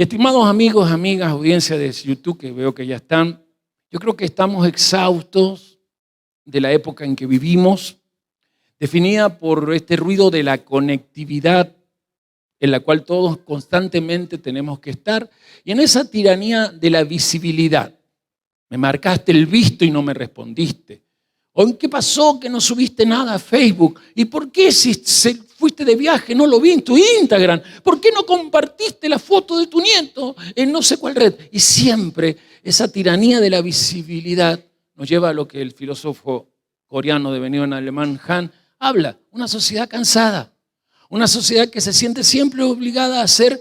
Estimados amigos, amigas, audiencia de YouTube que veo que ya están, yo creo que estamos exhaustos de la época en que vivimos, definida por este ruido de la conectividad en la cual todos constantemente tenemos que estar, y en esa tiranía de la visibilidad. Me marcaste el visto y no me respondiste. ¿O en qué pasó que no subiste nada a Facebook? ¿Y por qué si fuiste de viaje no lo vi en tu Instagram? ¿Por qué no compartiste la foto de tu nieto en no sé cuál red? Y siempre esa tiranía de la visibilidad nos lleva a lo que el filósofo coreano devenido en alemán Han habla, una sociedad cansada, una sociedad que se siente siempre obligada a ser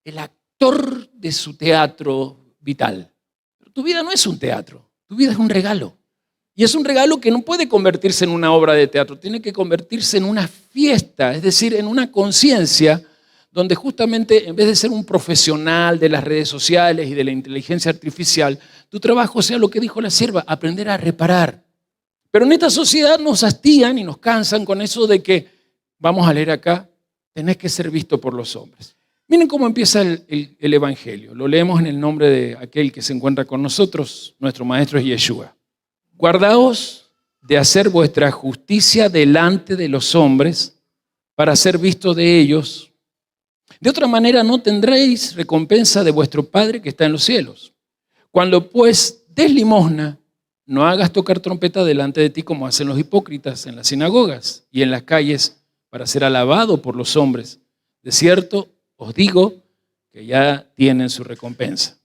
el actor de su teatro vital. Pero tu vida no es un teatro, tu vida es un regalo. Y es un regalo que no puede convertirse en una obra de teatro, tiene que convertirse en una fiesta, es decir, en una conciencia donde justamente en vez de ser un profesional de las redes sociales y de la inteligencia artificial, tu trabajo sea lo que dijo la sierva, aprender a reparar. Pero en esta sociedad nos hastían y nos cansan con eso de que, vamos a leer acá, tenés que ser visto por los hombres. Miren cómo empieza el Evangelio. Lo leemos en el nombre de aquel que se encuentra con nosotros, nuestro maestro es Yeshua. Guardaos de hacer vuestra justicia delante de los hombres para ser visto de ellos. De otra manera no tendréis recompensa de vuestro Padre que está en los cielos. Cuando pues des limosna, no hagas tocar trompeta delante de ti como hacen los hipócritas en las sinagogas y en las calles para ser alabado por los hombres. De cierto, os digo que ya tienen su recompensa.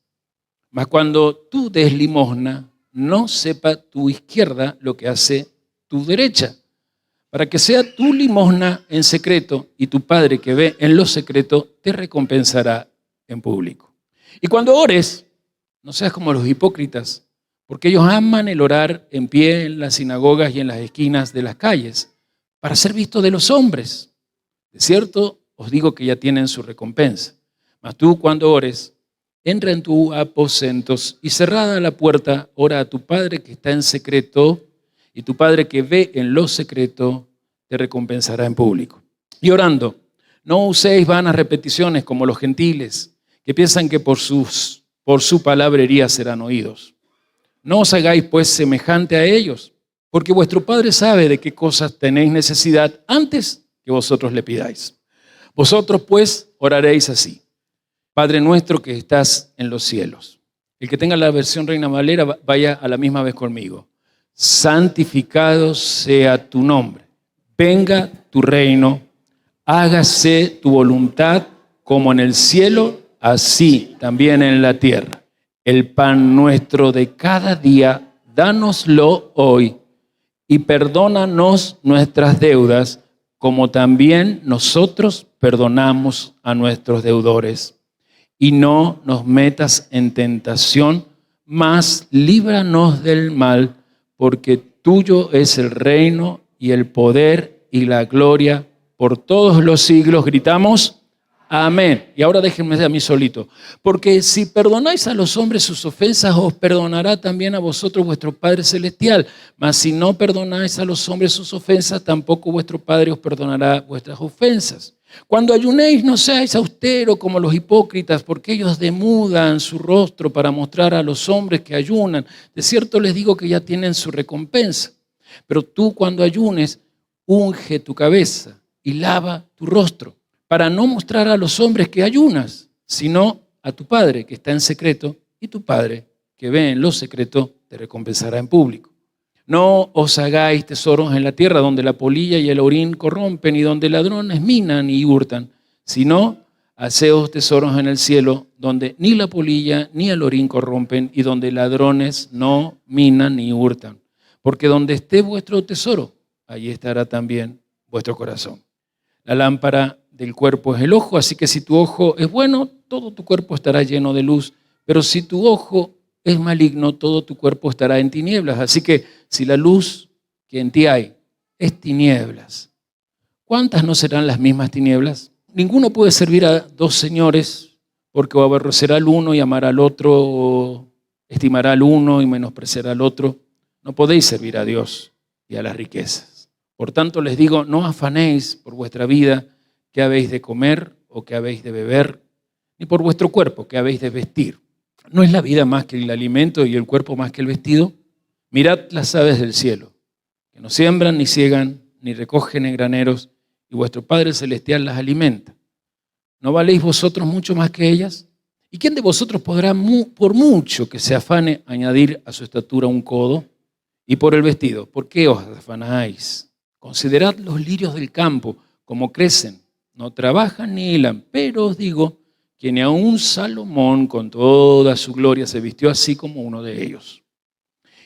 Mas cuando tú des limosna, no sepa tu izquierda lo que hace tu derecha, para que sea tu limosna en secreto y tu Padre que ve en lo secreto te recompensará en público. Y cuando ores, no seas como los hipócritas, porque ellos aman el orar en pie en las sinagogas y en las esquinas de las calles, para ser visto de los hombres. De cierto, os digo que ya tienen su recompensa. Mas tú cuando ores, entra en tu aposentos y cerrada la puerta, ora a tu Padre que está en secreto, y tu Padre que ve en lo secreto te recompensará en público. Y orando, no uséis vanas repeticiones como los gentiles, que piensan que por su palabrería serán oídos. No os hagáis pues semejante a ellos, porque vuestro Padre sabe de qué cosas tenéis necesidad antes que vosotros le pidáis. Vosotros pues oraréis así. Padre nuestro que estás en los cielos. El que tenga la versión Reina Valera, vaya a la misma vez conmigo. Santificado sea tu nombre. Venga tu reino. Hágase tu voluntad como en el cielo, así también en la tierra. El pan nuestro de cada día, dánoslo hoy. Y perdónanos nuestras deudas, como también nosotros perdonamos a nuestros deudores. Y no nos metas en tentación, mas líbranos del mal, porque tuyo es el reino y el poder y la gloria por todos los siglos. Gritamos, amén. Y ahora déjenme a mí solito. Porque si perdonáis a los hombres sus ofensas, os perdonará también a vosotros vuestro Padre Celestial. Mas si no perdonáis a los hombres sus ofensas, tampoco vuestro Padre os perdonará vuestras ofensas. Cuando ayunéis, no seáis austeros como los hipócritas, porque ellos demudan su rostro para mostrar a los hombres que ayunan. De cierto les digo que ya tienen su recompensa. Pero tú cuando ayunes, unge tu cabeza y lava tu rostro, para no mostrar a los hombres que ayunas, sino a tu Padre que está en secreto, y tu Padre que ve en lo secreto te recompensará en público. No os hagáis tesoros en la tierra donde la polilla y el orín corrompen y donde ladrones minan y hurtan, sino haceos tesoros en el cielo donde ni la polilla ni el orín corrompen y donde ladrones no minan ni hurtan. Porque donde esté vuestro tesoro, allí estará también vuestro corazón. La lámpara del cuerpo es el ojo, así que si tu ojo es bueno, todo tu cuerpo estará lleno de luz. Pero si tu ojo es maligno, todo tu cuerpo estará en tinieblas. Así que si la luz que en ti hay es tinieblas, ¿cuántas no serán las mismas tinieblas? Ninguno puede servir a dos señores, porque o aborrecerá al uno y amará al otro, o estimará al uno y menospreciará al otro. No podéis servir a Dios y a las riquezas. Por tanto les digo, no afanéis por vuestra vida, qué habéis de comer o qué habéis de beber, ni por vuestro cuerpo, que habéis de vestir. ¿No es la vida más que el alimento y el cuerpo más que el vestido? Mirad las aves del cielo, que no siembran, ni siegan, ni recogen en graneros, y vuestro Padre Celestial las alimenta. ¿No valéis vosotros mucho más que ellas? ¿Y quién de vosotros podrá, por mucho que se afane, añadir a su estatura un codo? Y por el vestido, ¿por qué os afanáis? Considerad los lirios del campo, como crecen, no trabajan ni hilan, pero os digo que ni aun Salomón con toda su gloria se vistió así como uno de ellos.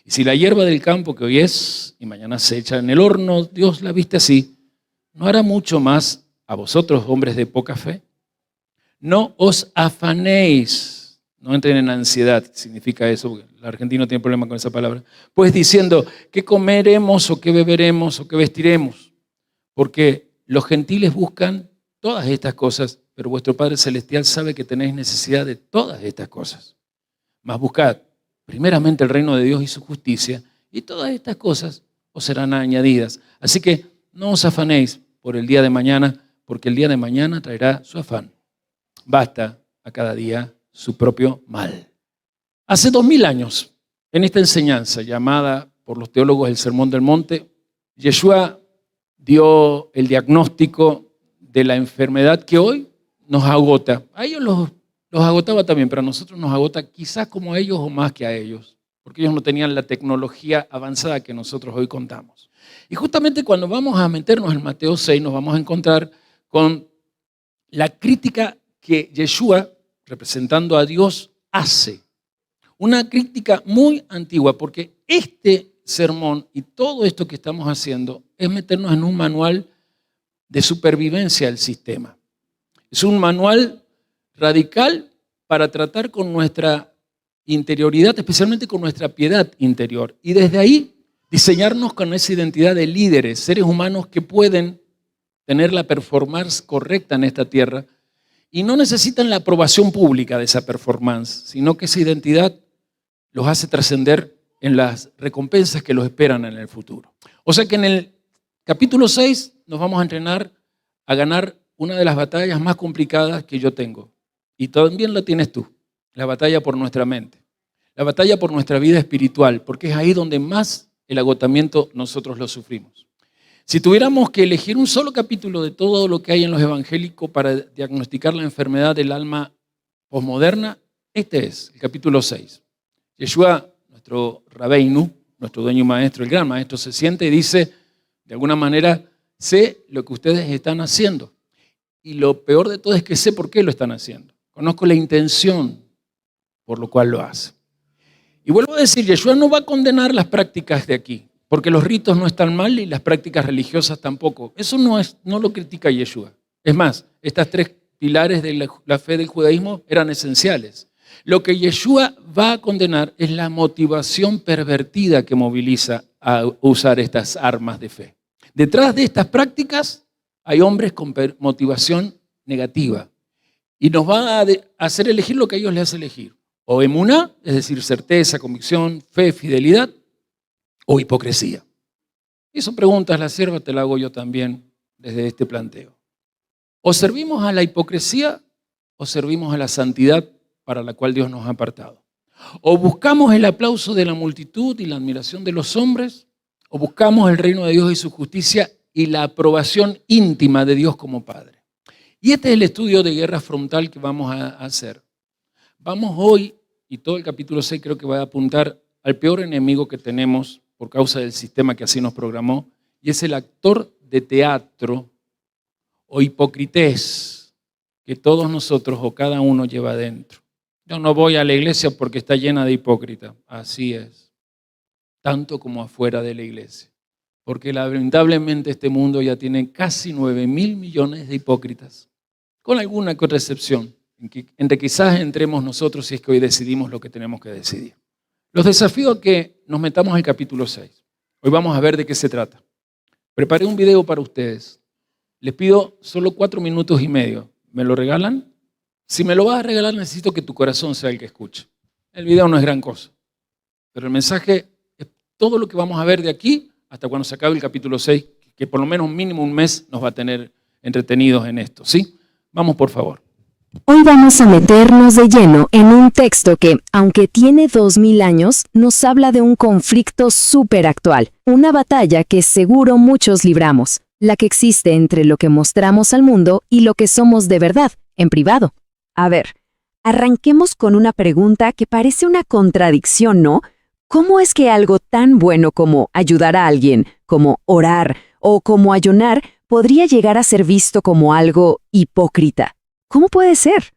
Y si la hierba del campo que hoy es y mañana se echa en el horno, Dios la viste así, ¿no hará mucho más a vosotros, hombres de poca fe? No os afanéis, no entren en ansiedad, significa eso, porque el argentino tiene problema con esa palabra, pues diciendo, ¿qué comeremos o qué beberemos o qué vestiremos? Porque los gentiles buscan todas estas cosas, pero vuestro Padre Celestial sabe que tenéis necesidad de todas estas cosas. Mas buscad primeramente el reino de Dios y su justicia, y todas estas cosas os serán añadidas. Así que no os afanéis por el día de mañana, porque el día de mañana traerá su afán. Basta a cada día su propio mal. Hace 2000 años, en esta enseñanza llamada por los teólogos el Sermón del Monte, Yeshua dio el diagnóstico de la enfermedad que hoy nos agota. A ellos los agotaba también, pero a nosotros nos agota quizás como a ellos o más que a ellos, porque ellos no tenían la tecnología avanzada que nosotros hoy contamos. Y justamente cuando vamos a meternos en Mateo 6 nos vamos a encontrar con la crítica que Yeshua, representando a Dios, hace. Una crítica muy antigua, porque este sermón y todo esto que estamos haciendo es meternos en un manual de supervivencia del sistema. Es un manual radical para tratar con nuestra interioridad, especialmente con nuestra piedad interior. Y desde ahí diseñarnos con esa identidad de líderes, seres humanos que pueden tener la performance correcta en esta tierra y no necesitan la aprobación pública de esa performance, sino que esa identidad los hace trascender en las recompensas que los esperan en el futuro. O sea que en el capítulo 6 nos vamos a entrenar a ganar una de las batallas más complicadas que yo tengo. Y también la tienes tú, la batalla por nuestra mente, la batalla por nuestra vida espiritual, porque es ahí donde más el agotamiento nosotros lo sufrimos. Si tuviéramos que elegir un solo capítulo de todo lo que hay en los evangélicos para diagnosticar la enfermedad del alma posmoderna, este es el capítulo 6. Yeshua, nuestro Rabbeinu, nuestro dueño y maestro, el gran maestro, se siente y dice, de alguna manera, sé lo que ustedes están haciendo. Y lo peor de todo es que sé por qué lo están haciendo. Conozco la intención por lo cual lo hace. Y vuelvo a decir, Yeshua no va a condenar las prácticas de aquí, porque los ritos no están mal y las prácticas religiosas tampoco. Eso no lo critica Yeshua. Es más, estas tres pilares de la fe del judaísmo eran esenciales. Lo que Yeshua va a condenar es la motivación pervertida que moviliza a usar estas armas de fe. Detrás de estas prácticas hay hombres con motivación negativa y nos va a hacer elegir lo que a ellos les hace elegir. O emuná, es decir, certeza, convicción, fe, fidelidad, o hipocresía. Y son preguntas, la sierva te la hago yo también desde este planteo. O servimos a la hipocresía o servimos a la santidad para la cual Dios nos ha apartado. O buscamos el aplauso de la multitud y la admiración de los hombres, o buscamos el reino de Dios y su justicia y la aprobación íntima de Dios como Padre. Y este es el estudio de guerra frontal que vamos a hacer. Vamos hoy, y todo el capítulo 6 creo que va a apuntar al peor enemigo que tenemos por causa del sistema que así nos programó, y es el actor de teatro o hipocrités que todos nosotros o cada uno lleva adentro. Yo no voy a la iglesia porque está llena de hipócritas, así es, tanto como afuera de la iglesia, porque lamentablemente este mundo ya tiene casi 9.000 millones de hipócritas, con alguna que otra excepción, entre quizás entremos nosotros si es que hoy decidimos lo que tenemos que decidir. Los desafío a que nos metamos al capítulo 6. Hoy vamos a ver de qué se trata. Preparé un video para ustedes. Les pido solo 4 minutos y medio. ¿Me lo regalan? Si me lo vas a regalar, necesito que tu corazón sea el que escuche. El video no es gran cosa, pero el mensaje es todo lo que vamos a ver de aquí hasta cuando se acabe el capítulo 6, que por lo menos mínimo un mes nos va a tener entretenidos en esto. ¿Sí? Vamos, por favor. Hoy vamos a meternos de lleno en un texto que, aunque tiene 2000 años, nos habla de un conflicto súper actual, una batalla que seguro muchos libramos, la que existe entre lo que mostramos al mundo y lo que somos de verdad, en privado. A ver, arranquemos con una pregunta que parece una contradicción, ¿no? ¿Cómo es que algo tan bueno como ayudar a alguien, como orar o como ayunar, podría llegar a ser visto como algo hipócrita? ¿Cómo puede ser?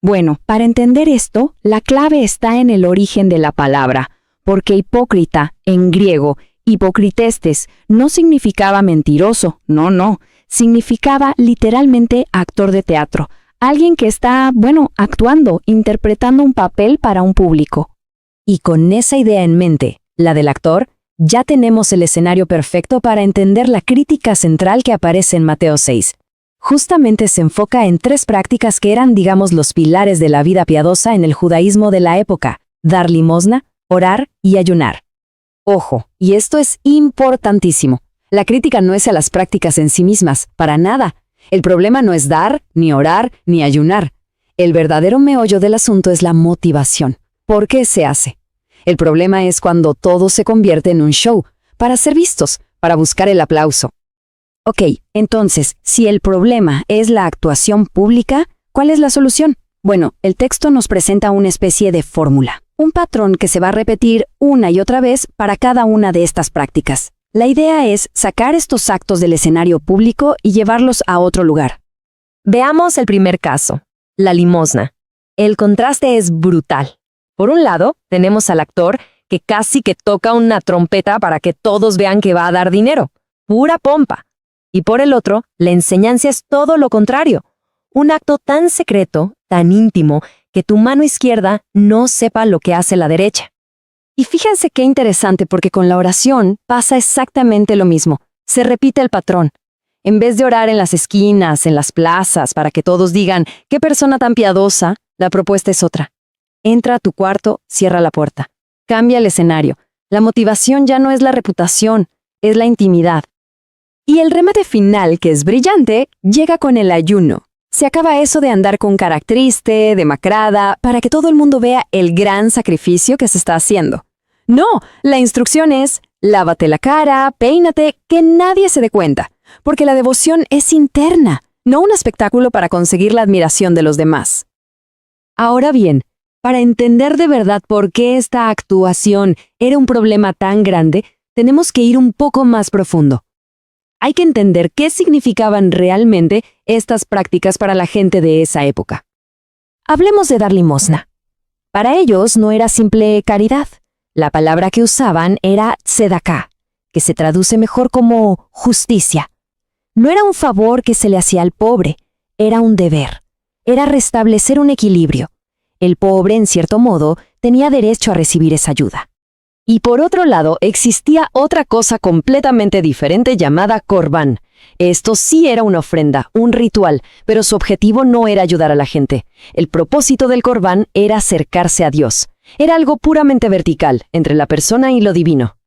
Bueno, para entender esto, la clave está en el origen de la palabra, porque hipócrita, en griego, hipocritestes, no significaba mentiroso, no, significaba literalmente actor de teatro, alguien que está, actuando, interpretando un papel para un público. Y con esa idea en mente, la del actor, ya tenemos el escenario perfecto para entender la crítica central que aparece en Mateo 6. Justamente se enfoca en 3 prácticas que eran, digamos, los pilares de la vida piadosa en el judaísmo de la época: dar limosna, orar y ayunar. Ojo, y esto es importantísimo. La crítica no es a las prácticas en sí mismas, para nada. El problema no es dar, ni orar, ni ayunar. El verdadero meollo del asunto es la motivación. ¿Por qué se hace? El problema es cuando todo se convierte en un show, para ser vistos, para buscar el aplauso. Ok, entonces, si el problema es la actuación pública, ¿cuál es la solución? Bueno, el texto nos presenta una especie de fórmula, un patrón que se va a repetir una y otra vez para cada una de estas prácticas. La idea es sacar estos actos del escenario público y llevarlos a otro lugar. Veamos el primer caso, la limosna. El contraste es brutal. Por un lado, tenemos al actor que casi que toca una trompeta para que todos vean que va a dar dinero. Pura pompa. Y por el otro, la enseñanza es todo lo contrario. Un acto tan secreto, tan íntimo, que tu mano izquierda no sepa lo que hace la derecha. Y fíjense qué interesante, porque con la oración pasa exactamente lo mismo. Se repite el patrón. En vez de orar en las esquinas, en las plazas, para que todos digan qué persona tan piadosa, la propuesta es otra. Entra a tu cuarto, cierra la puerta. Cambia el escenario. La motivación ya no es la reputación, es la intimidad. Y el remate final, que es brillante, llega con el ayuno. Se acaba eso de andar con cara triste, demacrada, para que todo el mundo vea el gran sacrificio que se está haciendo. No, la instrucción es: lávate la cara, peínate, que nadie se dé cuenta, porque la devoción es interna, no un espectáculo para conseguir la admiración de los demás. Ahora bien, para entender de verdad por qué esta actuación era un problema tan grande, tenemos que ir un poco más profundo. Hay que entender qué significaban realmente estas prácticas para la gente de esa época. Hablemos de dar limosna. Para ellos no era simple caridad. La palabra que usaban era tzedaká, que se traduce mejor como justicia. No era un favor que se le hacía al pobre, era un deber. Era restablecer un equilibrio. El pobre, en cierto modo, tenía derecho a recibir esa ayuda. Y por otro lado, existía otra cosa completamente diferente llamada corbán. Esto sí era una ofrenda, un ritual, pero su objetivo no era ayudar a la gente. El propósito del corbán era acercarse a Dios. Era algo puramente vertical, entre la persona y lo divino.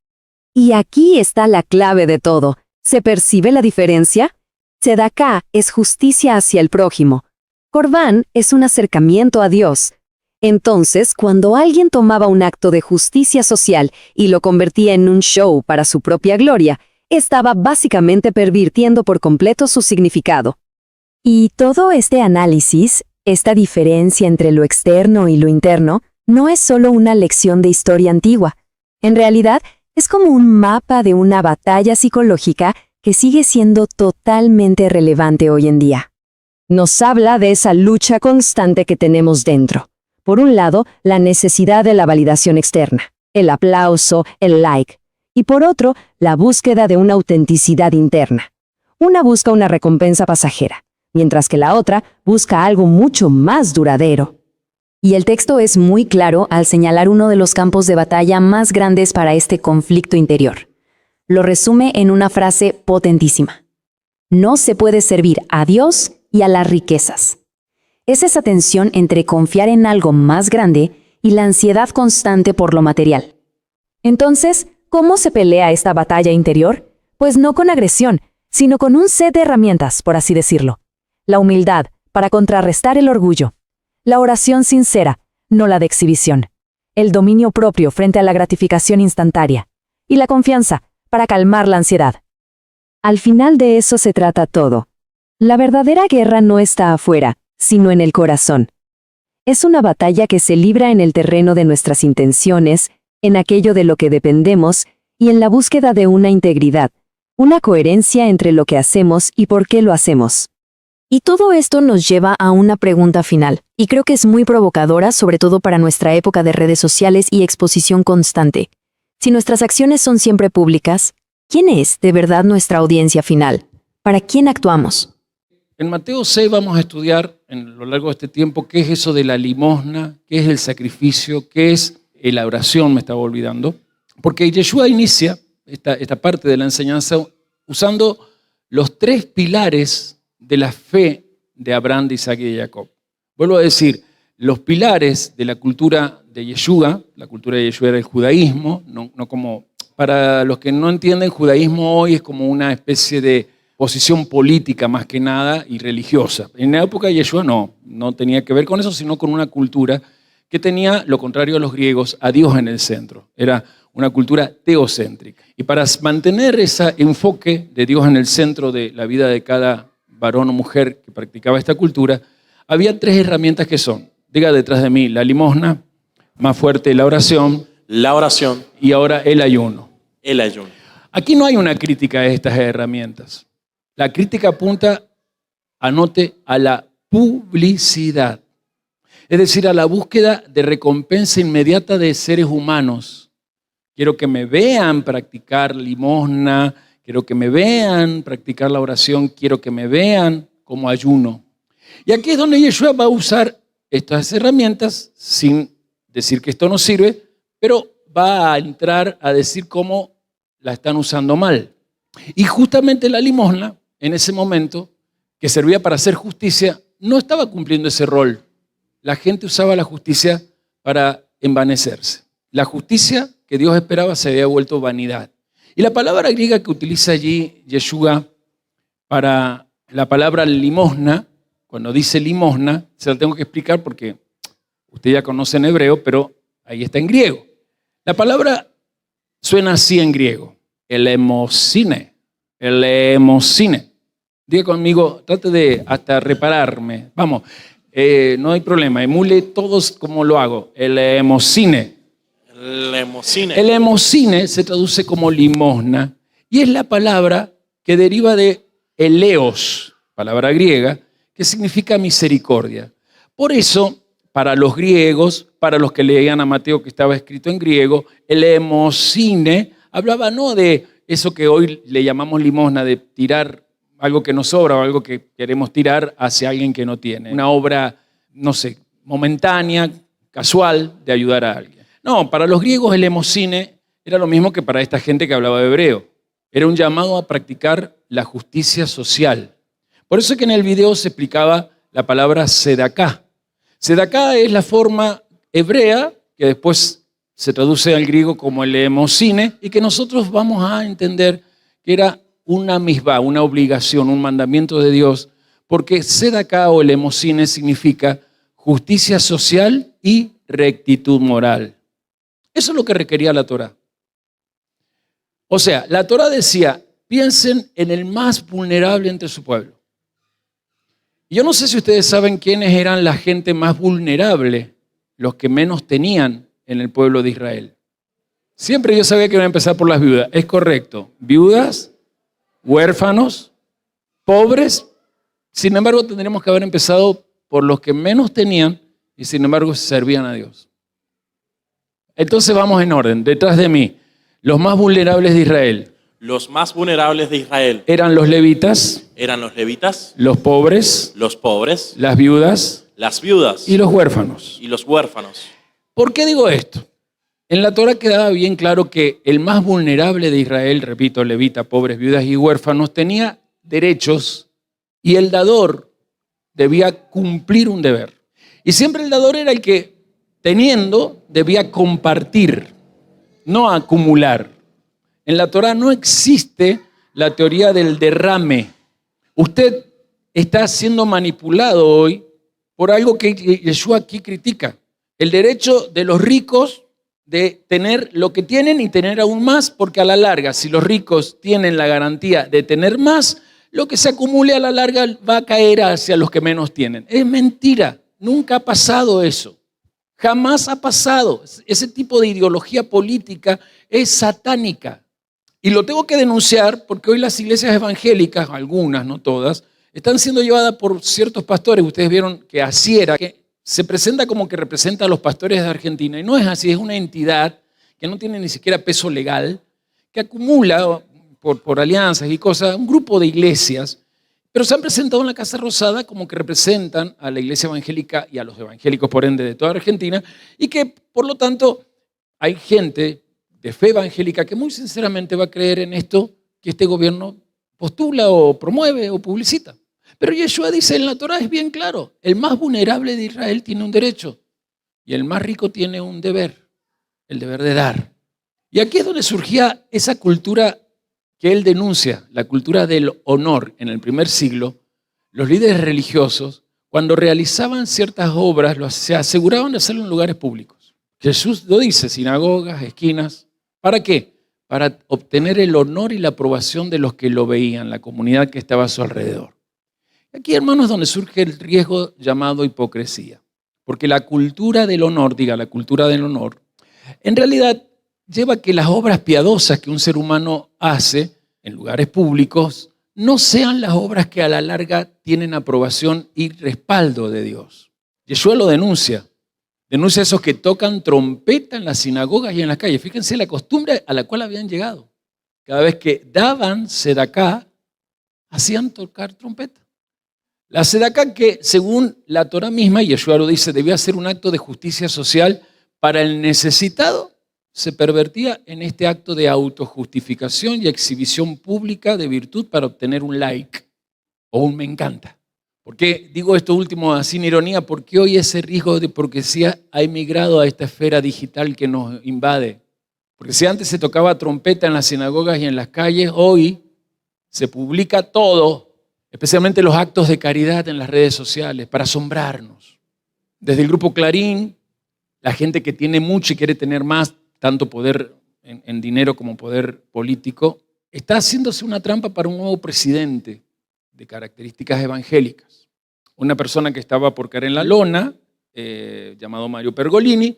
Y aquí está la clave de todo. ¿Se percibe la diferencia? Tzedaká es justicia hacia el prójimo. Corbán es un acercamiento a Dios. Entonces, cuando alguien tomaba un acto de justicia social y lo convertía en un show para su propia gloria, estaba básicamente pervirtiendo por completo su significado. Y todo este análisis, esta diferencia entre lo externo y lo interno, no es solo una lección de historia antigua. En realidad, es como un mapa de una batalla psicológica que sigue siendo totalmente relevante hoy en día. Nos habla de esa lucha constante que tenemos dentro. Por un lado, la necesidad de la validación externa, el aplauso, el like. Y por otro, la búsqueda de una autenticidad interna. Una busca una recompensa pasajera, mientras que la otra busca algo mucho más duradero. Y el texto es muy claro al señalar uno de los campos de batalla más grandes para este conflicto interior. Lo resume en una frase potentísima. No se puede servir a Dios y a las riquezas. Es esa tensión entre confiar en algo más grande y la ansiedad constante por lo material. Entonces, ¿cómo se pelea esta batalla interior? Pues no con agresión, sino con un set de herramientas, por así decirlo. La humildad, para contrarrestar el orgullo. La oración sincera, no la de exhibición. El dominio propio frente a la gratificación instantánea. Y la confianza, para calmar la ansiedad. Al final de eso se trata todo. La verdadera guerra no está afuera, sino en el corazón. Es una batalla que se libra en el terreno de nuestras intenciones, en aquello de lo que dependemos y en la búsqueda de una integridad, una coherencia entre lo que hacemos y por qué lo hacemos. Y todo esto nos lleva a una pregunta final, y creo que es muy provocadora, sobre todo para nuestra época de redes sociales y exposición constante. Si nuestras acciones son siempre públicas, ¿quién es de verdad nuestra audiencia final? ¿Para quién actuamos? En Mateo 6 vamos a estudiar en lo largo de este tiempo qué es eso de la limosna, qué es el sacrificio, qué es la oración, me estaba olvidando. Porque Yeshua inicia esta parte de la enseñanza usando los 3 pilares de la fe de Abraham, de Isaac y de Jacob. Vuelvo a decir, los pilares de la cultura de Yeshua, la cultura de Yeshua era el judaísmo, no como, para los que no entienden, judaísmo hoy es como una especie de posición política más que nada y religiosa. En la época de Yeshua no tenía que ver con eso, sino con una cultura que tenía, lo contrario a los griegos, a Dios en el centro. Era una cultura teocéntrica. Y para mantener ese enfoque de Dios en el centro de la vida de cada varón o mujer que practicaba esta cultura, había 3 herramientas que son, diga detrás de mí, la limosna, más fuerte la oración y ahora el ayuno. Aquí no hay una crítica a estas herramientas. La crítica apunta, anote, a la publicidad. Es decir, a la búsqueda de recompensa inmediata de seres humanos. Quiero que me vean practicar limosna, quiero que me vean practicar la oración, quiero que me vean como ayuno. Y aquí es donde Yeshua va a usar estas herramientas sin decir que esto no sirve, pero va a entrar a decir cómo la están usando mal. Y justamente la limosna, en ese momento, que servía para hacer justicia, no estaba cumpliendo ese rol. La gente usaba la justicia para envanecerse. La justicia que Dios esperaba se había vuelto vanidad. Y la palabra griega que utiliza allí Yeshua para la palabra limosna, cuando dice limosna, se la tengo que explicar porque usted ya conoce en hebreo, pero ahí está en griego. La palabra suena así en griego, elemosine. Diga conmigo, trate de hasta repararme. Vamos, no hay problema, emule todos como lo hago. Elemosine. El emocine se traduce como limosna y es la palabra que deriva de eleos, palabra griega, que significa misericordia. Por eso, para los griegos, para los que leían a Mateo que estaba escrito en griego, el emocine hablaba no de eso que hoy le llamamos limosna, de tirar algo que nos sobra o algo que queremos tirar hacia alguien que no tiene. Una obra, no sé, momentánea, casual, de ayudar a alguien. No, para los griegos el emocine era lo mismo que para esta gente que hablaba hebreo. Era un llamado a practicar la justicia social. Por eso es que en el video se explicaba la palabra sedaká. Sedaká es la forma hebrea que después se traduce al griego como el emocine y que nosotros vamos a entender que era una misbah, una obligación, un mandamiento de Dios, porque sedaká o el emocine significa justicia social y rectitud moral. Eso es lo que requería la Torá. O sea, la Torá decía, piensen en el más vulnerable entre su pueblo. Y yo no sé si ustedes saben quiénes eran la gente más vulnerable, los que menos tenían en el pueblo de Israel. Siempre yo sabía que iban a empezar por las viudas. Es correcto. Viudas, huérfanos, pobres. Sin embargo, tendríamos que haber empezado por los que menos tenían y sin embargo servían a Dios. Entonces vamos en orden. Detrás de mí, los más vulnerables de Israel. Los más vulnerables de Israel Eran los levitas, los pobres, las viudas las viudas y los huérfanos. y los huérfanos. ¿Por qué digo esto? En la Torá quedaba bien claro que el más vulnerable de Israel, repito, levita, pobres, viudas y huérfanos, tenía derechos y el dador debía cumplir un deber. Y siempre el dador era el que, teniendo, debía compartir, no acumular. En la Torá no existe la teoría del derrame. Usted está siendo manipulado hoy por algo que Yeshua aquí critica. El derecho de los ricos de tener lo que tienen y tener aún más, porque a la larga, si los ricos tienen la garantía de tener más, lo que se acumule a la larga va a caer hacia los que menos tienen. Es mentira, nunca ha pasado eso. Jamás ha pasado. Ese tipo de ideología política es satánica. Y lo tengo que denunciar porque hoy las iglesias evangélicas, algunas, no todas, están siendo llevadas por ciertos pastores. Ustedes vieron que Asiera, que se presenta como que representa a los pastores de Argentina. Y no es así, es una entidad que no tiene ni siquiera peso legal, que acumula por alianzas y cosas, un grupo de iglesias, pero se han presentado en la Casa Rosada como que representan a la iglesia evangélica y a los evangélicos, por ende, de toda Argentina, y que, por lo tanto, hay gente de fe evangélica que muy sinceramente va a creer en esto que este gobierno postula o promueve o publicita. Pero Yeshua dice en la Torá, es bien claro, el más vulnerable de Israel tiene un derecho y el más rico tiene un deber, el deber de dar. Y aquí es donde surgía esa cultura que él denuncia, la cultura del honor en el primer siglo. Los líderes religiosos, cuando realizaban ciertas obras, se aseguraban de hacerlo en lugares públicos. Jesús lo dice, sinagogas, esquinas. ¿Para qué? Para obtener el honor y la aprobación de los que lo veían, la comunidad que estaba a su alrededor. Aquí, hermanos, es donde surge el riesgo llamado hipocresía. Porque la cultura del honor, la cultura del honor, en realidad lleva a que las obras piadosas que un ser humano hace en lugares públicos no sean las obras que a la larga tienen aprobación y respaldo de Dios. Yeshua lo denuncia. Denuncia a esos que tocan trompeta en las sinagogas y en las calles. Fíjense la costumbre a la cual habían llegado. Cada vez que daban sedacá, hacían tocar trompeta. La sedacá que, según la Torá misma, y Yeshua lo dice, debía ser un acto de justicia social para el necesitado, se pervertía en este acto de autojustificación y exhibición pública de virtud para obtener un like o un me encanta. ¿Por qué digo esto último así en ironía? Porque hoy ese riesgo de hipocresía ha emigrado a esta esfera digital que nos invade. Porque si antes se tocaba trompeta en las sinagogas y en las calles, hoy se publica todo, especialmente los actos de caridad en las redes sociales, para asombrarnos. Desde el grupo Clarín, la gente que tiene mucho y quiere tener más, tanto poder en dinero como poder político, está haciéndose una trampa para un nuevo presidente de características evangélicas. Una persona que estaba por caer en la lona, llamado Mario Pergolini,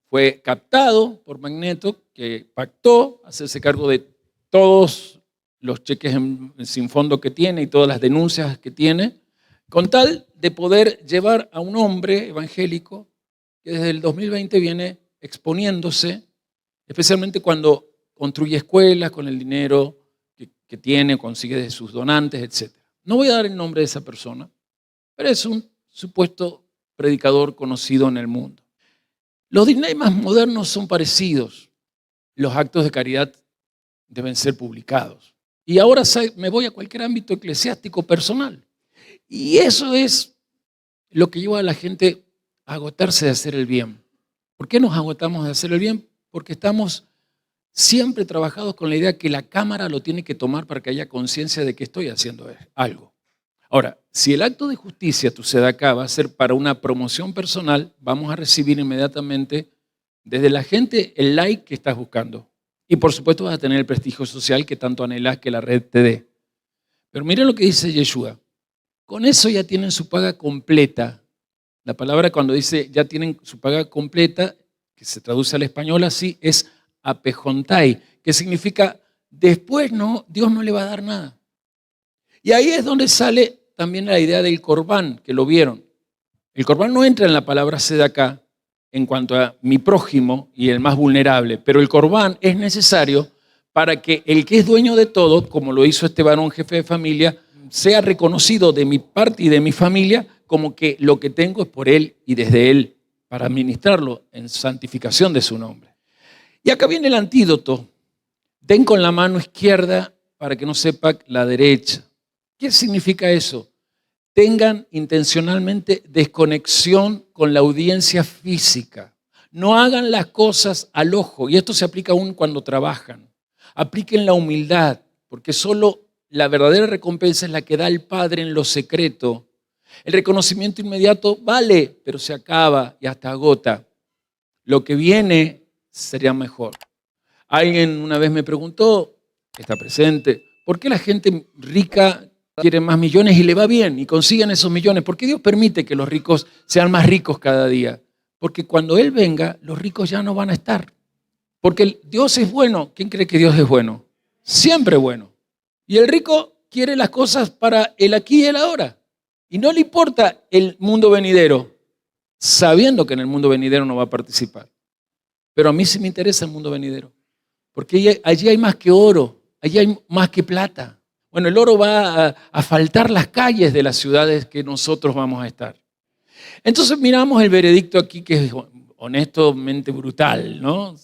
fue captado por Magneto, que pactó hacerse cargo de todos los cheques sin fondo que tiene y todas las denuncias que tiene, con tal de poder llevar a un hombre evangélico que desde el 2020 viene exponiéndose, especialmente cuando construye escuelas con el dinero que tiene, consigue de sus donantes, etc. No voy a dar el nombre de esa persona, pero es un supuesto predicador conocido en el mundo. Los dilemas modernos son parecidos. Los actos de caridad deben ser publicados. Y ahora me voy a cualquier ámbito eclesiástico personal. Y eso es lo que lleva a la gente a agotarse de hacer el bien. ¿Por qué nos agotamos de hacer el bien? Porque estamos siempre trabajados con la idea que la cámara lo tiene que tomar para que haya conciencia de que estoy haciendo algo. Ahora, si el acto de justicia, tu sedacá, va a ser para una promoción personal, vamos a recibir inmediatamente desde la gente el like que estás buscando. Y por supuesto vas a tener el prestigio social que tanto anhelas que la red te dé. Pero miren lo que dice Yeshua. Con eso ya tienen su paga completa. La palabra cuando dice ya tienen su paga completa, que se traduce al español así, es apejontai, que significa después Dios no le va a dar nada. Y ahí es donde sale también la idea del corbán, que lo vieron. El corbán no entra en la palabra sedacá en cuanto a mi prójimo y el más vulnerable, pero el corbán es necesario para que el que es dueño de todo, como lo hizo este varón jefe de familia, sea reconocido de mi parte y de mi familia como que lo que tengo es por él y desde él, para administrarlo en santificación de su nombre. Y acá viene el antídoto. Den con la mano izquierda para que no sepa la derecha. ¿Qué significa eso? Tengan intencionalmente desconexión con la audiencia física. No hagan las cosas al ojo, y esto se aplica aún cuando trabajan. Apliquen la humildad, porque solo la verdadera recompensa es la que da el Padre en lo secreto. El reconocimiento inmediato vale, pero se acaba y hasta agota. Lo que viene sería mejor. Alguien una vez me preguntó, que está presente, ¿por qué la gente rica quiere más millones y le va bien y consiguen esos millones? ¿Por qué Dios permite que los ricos sean más ricos cada día? Porque cuando Él venga, los ricos ya no van a estar. Porque Dios es bueno. ¿Quién cree que Dios es bueno? Siempre bueno. Y el rico quiere las cosas para el aquí y el ahora. Y no le importa el mundo venidero, sabiendo que en el mundo venidero no va a participar. Pero a mí sí me interesa el mundo venidero. Porque allí hay más que oro, allí hay más que plata. Bueno, el oro va a faltar las calles de las ciudades que nosotros vamos a estar. Entonces miramos el veredicto aquí, que es honestamente brutal, ¿no?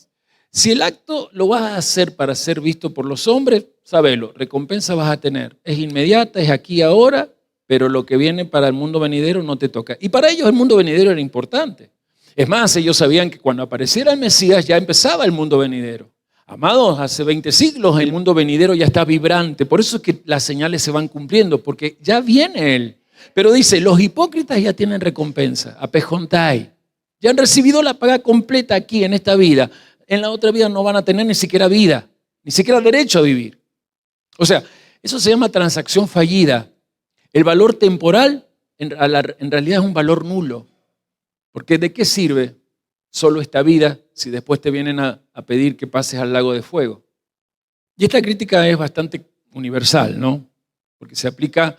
Si el acto lo vas a hacer para ser visto por los hombres, sábelo, recompensa vas a tener. Es inmediata, es aquí ahora, pero lo que viene para el mundo venidero no te toca. Y para ellos el mundo venidero era importante. Es más, ellos sabían que cuando apareciera el Mesías ya empezaba el mundo venidero. Amados, hace 20 siglos el mundo venidero ya está vibrante. Por eso es que las señales se van cumpliendo, porque ya viene Él. Pero dice, los hipócritas ya tienen recompensa, apejontai. Ya han recibido la paga completa aquí en esta vida. En la otra vida no van a tener ni siquiera vida, ni siquiera derecho a vivir. O sea, eso se llama transacción fallida. El valor temporal en realidad es un valor nulo. Porque ¿de qué sirve solo esta vida si después te vienen a pedir que pases al lago de fuego? Y esta crítica es bastante universal, ¿no? Porque se aplica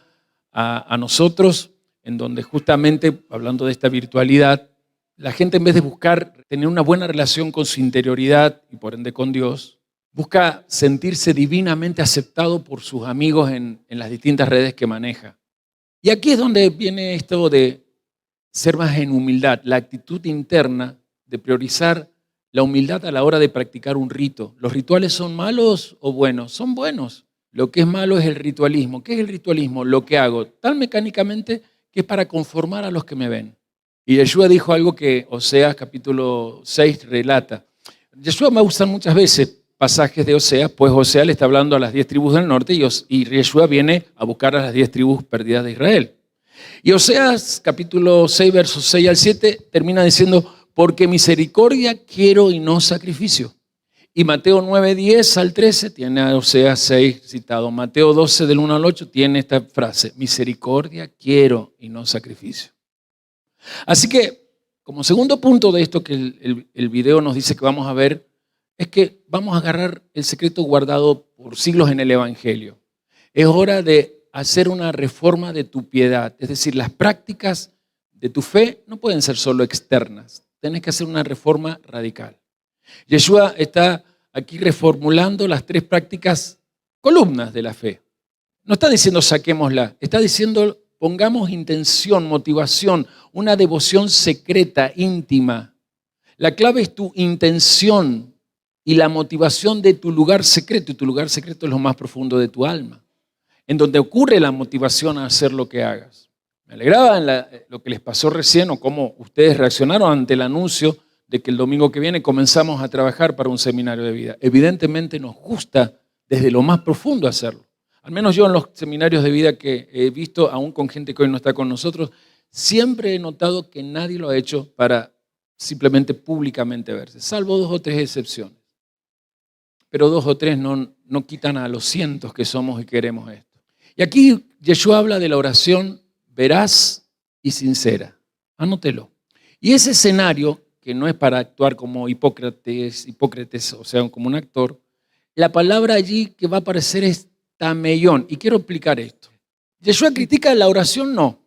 a nosotros, en donde justamente, hablando de esta virtualidad, la gente en vez de buscar tener una buena relación con su interioridad y por ende con Dios, busca sentirse divinamente aceptado por sus amigos en las distintas redes que maneja. Y aquí es donde viene esto de ser más en humildad, la actitud interna de priorizar la humildad a la hora de practicar un rito. ¿Los rituales son malos o buenos? Son buenos. Lo que es malo es el ritualismo. ¿Qué es el ritualismo? Lo que hago tan mecánicamente que es para conformar a los que me ven. Y Yeshua dijo algo que Oseas capítulo 6 relata. Yeshua va a usar muchas veces pasajes de Oseas, pues Oseas le está hablando a las 10 tribus del norte y Yeshua viene a buscar a las 10 tribus perdidas de Israel. Y Oseas capítulo 6, versos 6 al 7 termina diciendo, porque misericordia quiero y no sacrificio. Y Mateo 9, 10 al 13 tiene a Oseas 6 citado. Mateo 12 del 1 al 8 tiene esta frase, misericordia quiero y no sacrificio. Así que, como segundo punto de esto que el video nos dice que vamos a ver, es que vamos a agarrar el secreto guardado por siglos en el Evangelio. Es hora de hacer una reforma de tu piedad, es decir, las prácticas de tu fe no pueden ser solo externas, tienes que hacer una reforma radical. Yeshua está aquí reformulando las 3 prácticas columnas de la fe. No está diciendo saquémosla, está diciendo pongamos intención, motivación, una devoción secreta, íntima. La clave es tu intención y la motivación de tu lugar secreto, y tu lugar secreto es lo más profundo de tu alma, en donde ocurre la motivación a hacer lo que hagas. Me alegraba lo que les pasó recién o cómo ustedes reaccionaron ante el anuncio de que el domingo que viene comenzamos a trabajar para un seminario de vida. Evidentemente nos gusta desde lo más profundo hacerlo. Al menos yo en los seminarios de vida que he visto, aún con gente que hoy no está con nosotros, siempre he notado que nadie lo ha hecho para simplemente públicamente verse, salvo 2 o 3 excepciones. Pero 2 o 3 no quitan a los cientos que somos y queremos esto. Y aquí Yeshua habla de la oración veraz y sincera. Anótelo. Y ese escenario, que no es para actuar como Hipócrates, o sea, como un actor, la palabra allí que va a aparecer es tamellón. Y quiero explicar esto. Yeshua critica la oración, no.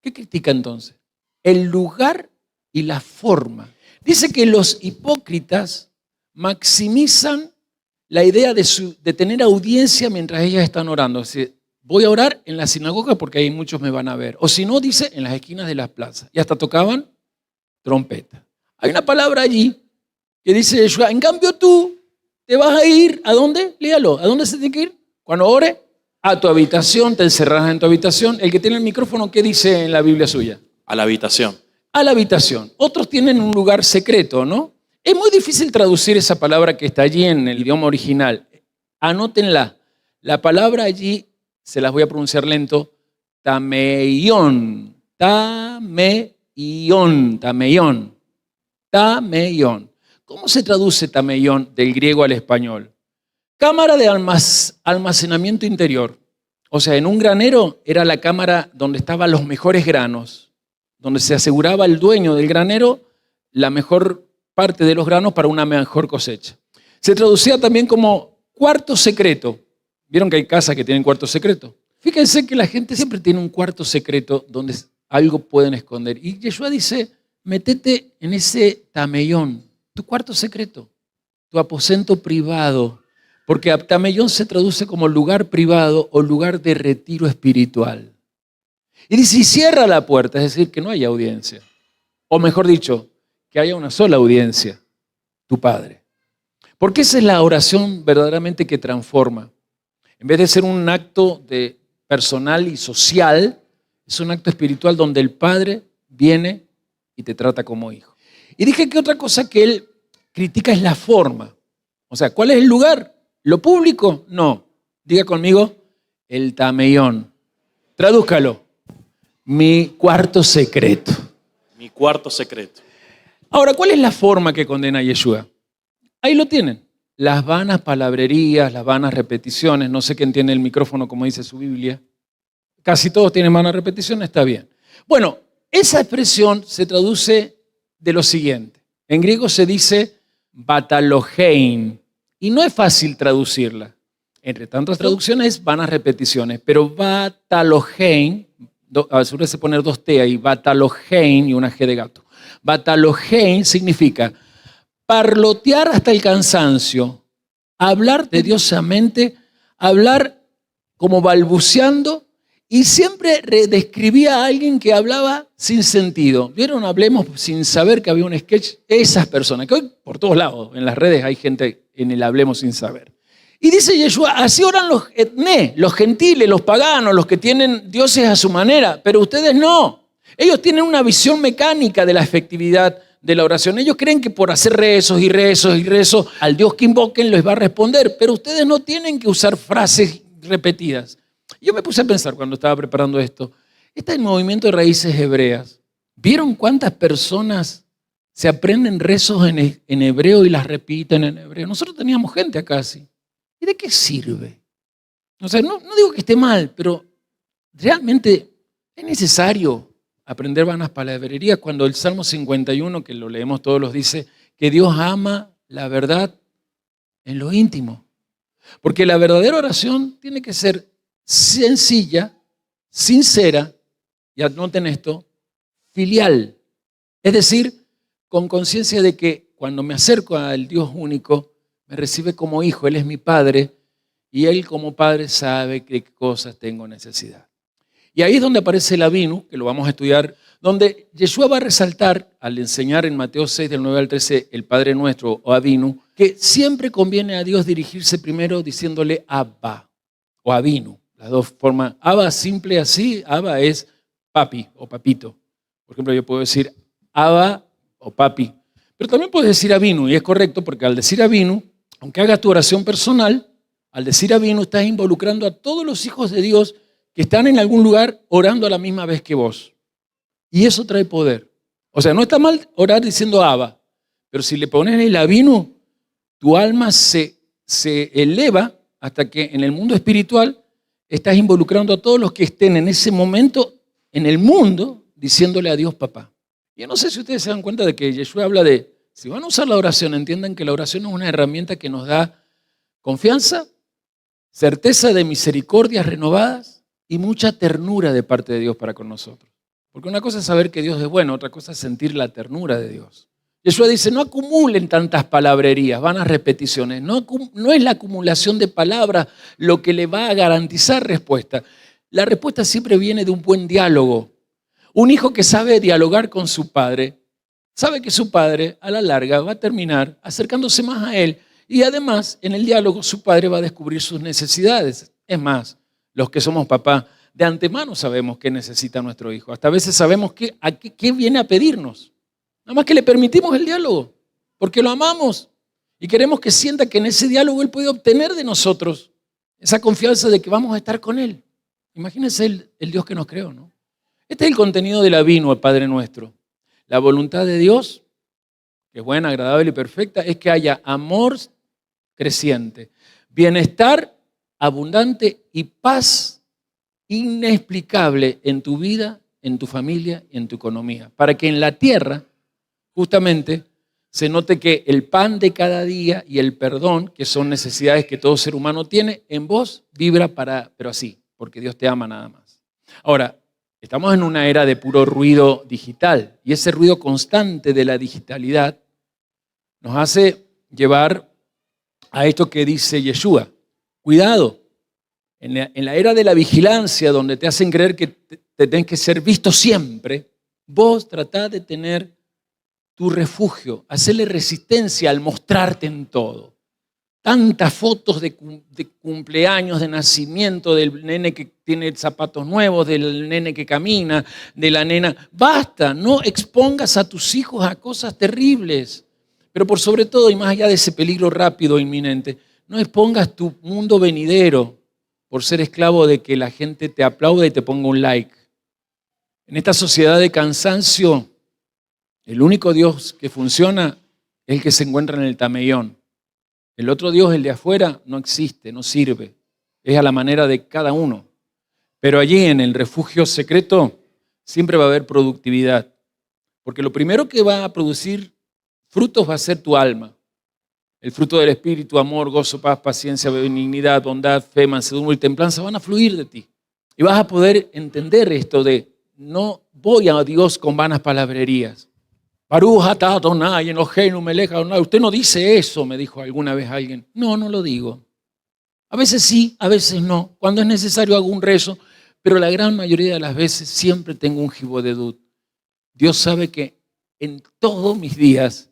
¿Qué critica entonces? El lugar y la forma. Dice que los hipócritas maximizan la idea de tener audiencia mientras ellas están orando. Es decir, voy a orar en la sinagoga porque ahí muchos me van a ver. O si no, dice, en las esquinas de las plazas. Y hasta tocaban trompeta. Hay una palabra allí que dice Yeshua, en cambio tú te vas a ir, ¿a dónde? Léalo, ¿a dónde se tiene que ir? Cuando ore, a tu habitación, te encerrarás en tu habitación. El que tiene el micrófono, ¿qué dice en la Biblia suya? A la habitación. A la habitación. Otros tienen un lugar secreto, ¿no? Es muy difícil traducir esa palabra que está allí en el idioma original. Anótenla. La palabra allí se las voy a pronunciar lento, tameión, tameión, tameión, tameión. ¿Cómo se traduce tameión del griego al español? Cámara de almacenamiento interior. O sea, en un granero era la cámara donde estaban los mejores granos, donde se aseguraba el dueño del granero la mejor parte de los granos para una mejor cosecha. Se traducía también como cuarto secreto. ¿Vieron que hay casas que tienen cuarto secreto? Fíjense que la gente siempre tiene un cuarto secreto donde algo pueden esconder. Y Yeshua dice, métete en ese tameión, tu cuarto secreto, tu aposento privado. Porque tameión se traduce como lugar privado o lugar de retiro espiritual. Y dice, y cierra la puerta, es decir, que no haya audiencia. O mejor dicho, que haya una sola audiencia, tu Padre. Porque esa es la oración verdaderamente que transforma. En vez de ser un acto personal y social, es un acto espiritual donde el Padre viene y te trata como hijo. Y dije que otra cosa que él critica es la forma. O sea, ¿cuál es el lugar? ¿Lo público? No. Diga conmigo, el tameión. Tradúzcalo. Mi cuarto secreto. Mi cuarto secreto. Ahora, ¿cuál es la forma que condena Yeshua? Ahí lo tienen. Las vanas palabrerías, las vanas repeticiones. No sé quién tiene el micrófono como dice su Biblia. Casi todos tienen vanas repeticiones, está bien. Bueno, esa expresión se traduce de lo siguiente. En griego se dice batalogein. Y no es fácil traducirla. Entre tantas traducciones, vanas repeticiones. Pero batalogein, asegúrese de poner 2 T ahí, batalogein y una G de gato. Batalogein significa parlotear hasta el cansancio, hablar tediosamente, hablar como balbuceando y siempre describía a alguien que hablaba sin sentido. ¿Vieron? Hablemos sin saber que había un sketch. Esas personas, que hoy por todos lados, en las redes hay gente en el hablemos sin saber. Y dice Yeshua, así oran los etné, los gentiles, los paganos, los que tienen dioses a su manera, pero ustedes no. Ellos tienen una visión mecánica de la efectividad de la oración. Ellos creen que por hacer rezos y rezos y rezos, al Dios que invoquen les va a responder, pero ustedes no tienen que usar frases repetidas. Yo me puse a pensar cuando estaba preparando esto, este movimiento de raíces hebreas, ¿vieron cuántas personas se aprenden rezos en hebreo y las repiten en hebreo? Nosotros teníamos gente acá así. ¿Y de qué sirve? O sea, no digo que esté mal, pero realmente es necesario aprender vanas palabrerías cuando el Salmo 51, que lo leemos todos los, dice que Dios ama la verdad en lo íntimo. Porque la verdadera oración tiene que ser sencilla, sincera, y anoten esto, filial. Es decir, con conciencia de que cuando me acerco al Dios único, me recibe como hijo, Él es mi Padre, y Él como Padre sabe de qué cosas tengo necesidad. Y ahí es donde aparece el Avinu, que lo vamos a estudiar, donde Yeshua va a resaltar, al enseñar en Mateo 6, del 9 al 13, el Padre Nuestro o Avinu, que siempre conviene a Dios dirigirse primero diciéndole Abba o Avinu. Las dos formas. Abba simple así, Abba es papi o papito. Por ejemplo, yo puedo decir Abba o papi. Pero también puedes decir Avinu, y es correcto porque al decir Avinu, aunque hagas tu oración personal, al decir Avinu estás involucrando a todos los hijos de Dios que están en algún lugar orando a la misma vez que vos. Y eso trae poder. O sea, no está mal orar diciendo Abba, pero si le pones el Avinu, tu alma se eleva hasta que en el mundo espiritual estás involucrando a todos los que estén en ese momento en el mundo diciéndole a Dios papá. Yo no sé si ustedes se dan cuenta de que Yeshua habla de, si van a usar la oración, entiendan que la oración es una herramienta que nos da confianza, certeza de misericordias renovadas y mucha ternura de parte de Dios para con nosotros. Porque una cosa es saber que Dios es bueno, otra cosa es sentir la ternura de Dios. Yeshua dice, no acumulen tantas palabrerías, vanas repeticiones. No es la acumulación de palabras lo que le va a garantizar respuesta. La respuesta siempre viene de un buen diálogo. Un hijo que sabe dialogar con su padre, sabe que su padre a la larga va a terminar acercándose más a él. Y además, en el diálogo, su padre va a descubrir sus necesidades. Es más, los que somos papá, de antemano sabemos qué necesita nuestro hijo. Hasta a veces sabemos qué viene a pedirnos. Nada más que le permitimos el diálogo, porque lo amamos y queremos que sienta que en ese diálogo Él puede obtener de nosotros esa confianza de que vamos a estar con Él. Imagínense el Dios que nos creó, ¿no? Este es el contenido del Avino, el Padre Nuestro. La voluntad de Dios, que es buena, agradable y perfecta, es que haya amor creciente, bienestar abundante y paz inexplicable en tu vida, en tu familia y en tu economía. Para que en la tierra, justamente, se note que el pan de cada día y el perdón, que son necesidades que todo ser humano tiene, en vos vibra pero así, porque Dios te ama nada más. Ahora, estamos en una era de puro ruido digital y ese ruido constante de la digitalidad nos hace llevar a esto que dice Yeshua. Cuidado, en la era de la vigilancia, donde te hacen creer que te tenés que ser visto siempre, vos tratá de tener tu refugio, hacerle resistencia al mostrarte en todo. Tantas fotos de cumpleaños, de nacimiento, del nene que tiene zapatos nuevos, del nene que camina, de la nena. Basta, no expongas a tus hijos a cosas terribles. Pero por sobre todo, y más allá de ese peligro rápido e inminente, no expongas tu mundo venidero por ser esclavo de que la gente te aplaude y te ponga un like. En esta sociedad de cansancio, el único Dios que funciona es el que se encuentra en el tamellón. El otro Dios, el de afuera, no existe, no sirve. Es a la manera de cada uno. Pero allí en el refugio secreto siempre va a haber productividad. Porque lo primero que va a producir frutos va a ser tu alma. El fruto del Espíritu, amor, gozo, paz, paciencia, benignidad, bondad, fe, mansedumbre y templanza van a fluir de ti. Y vas a poder entender esto de no voy a Dios con vanas palabrerías. Baruch atah Adonai Eloheinu melech Adonai. Usted no dice eso, me dijo alguna vez alguien. No, no lo digo. A veces sí, a veces no. Cuando es necesario hago un rezo, pero la gran mayoría de las veces siempre tengo un jibodedut. Dios sabe que en todos mis días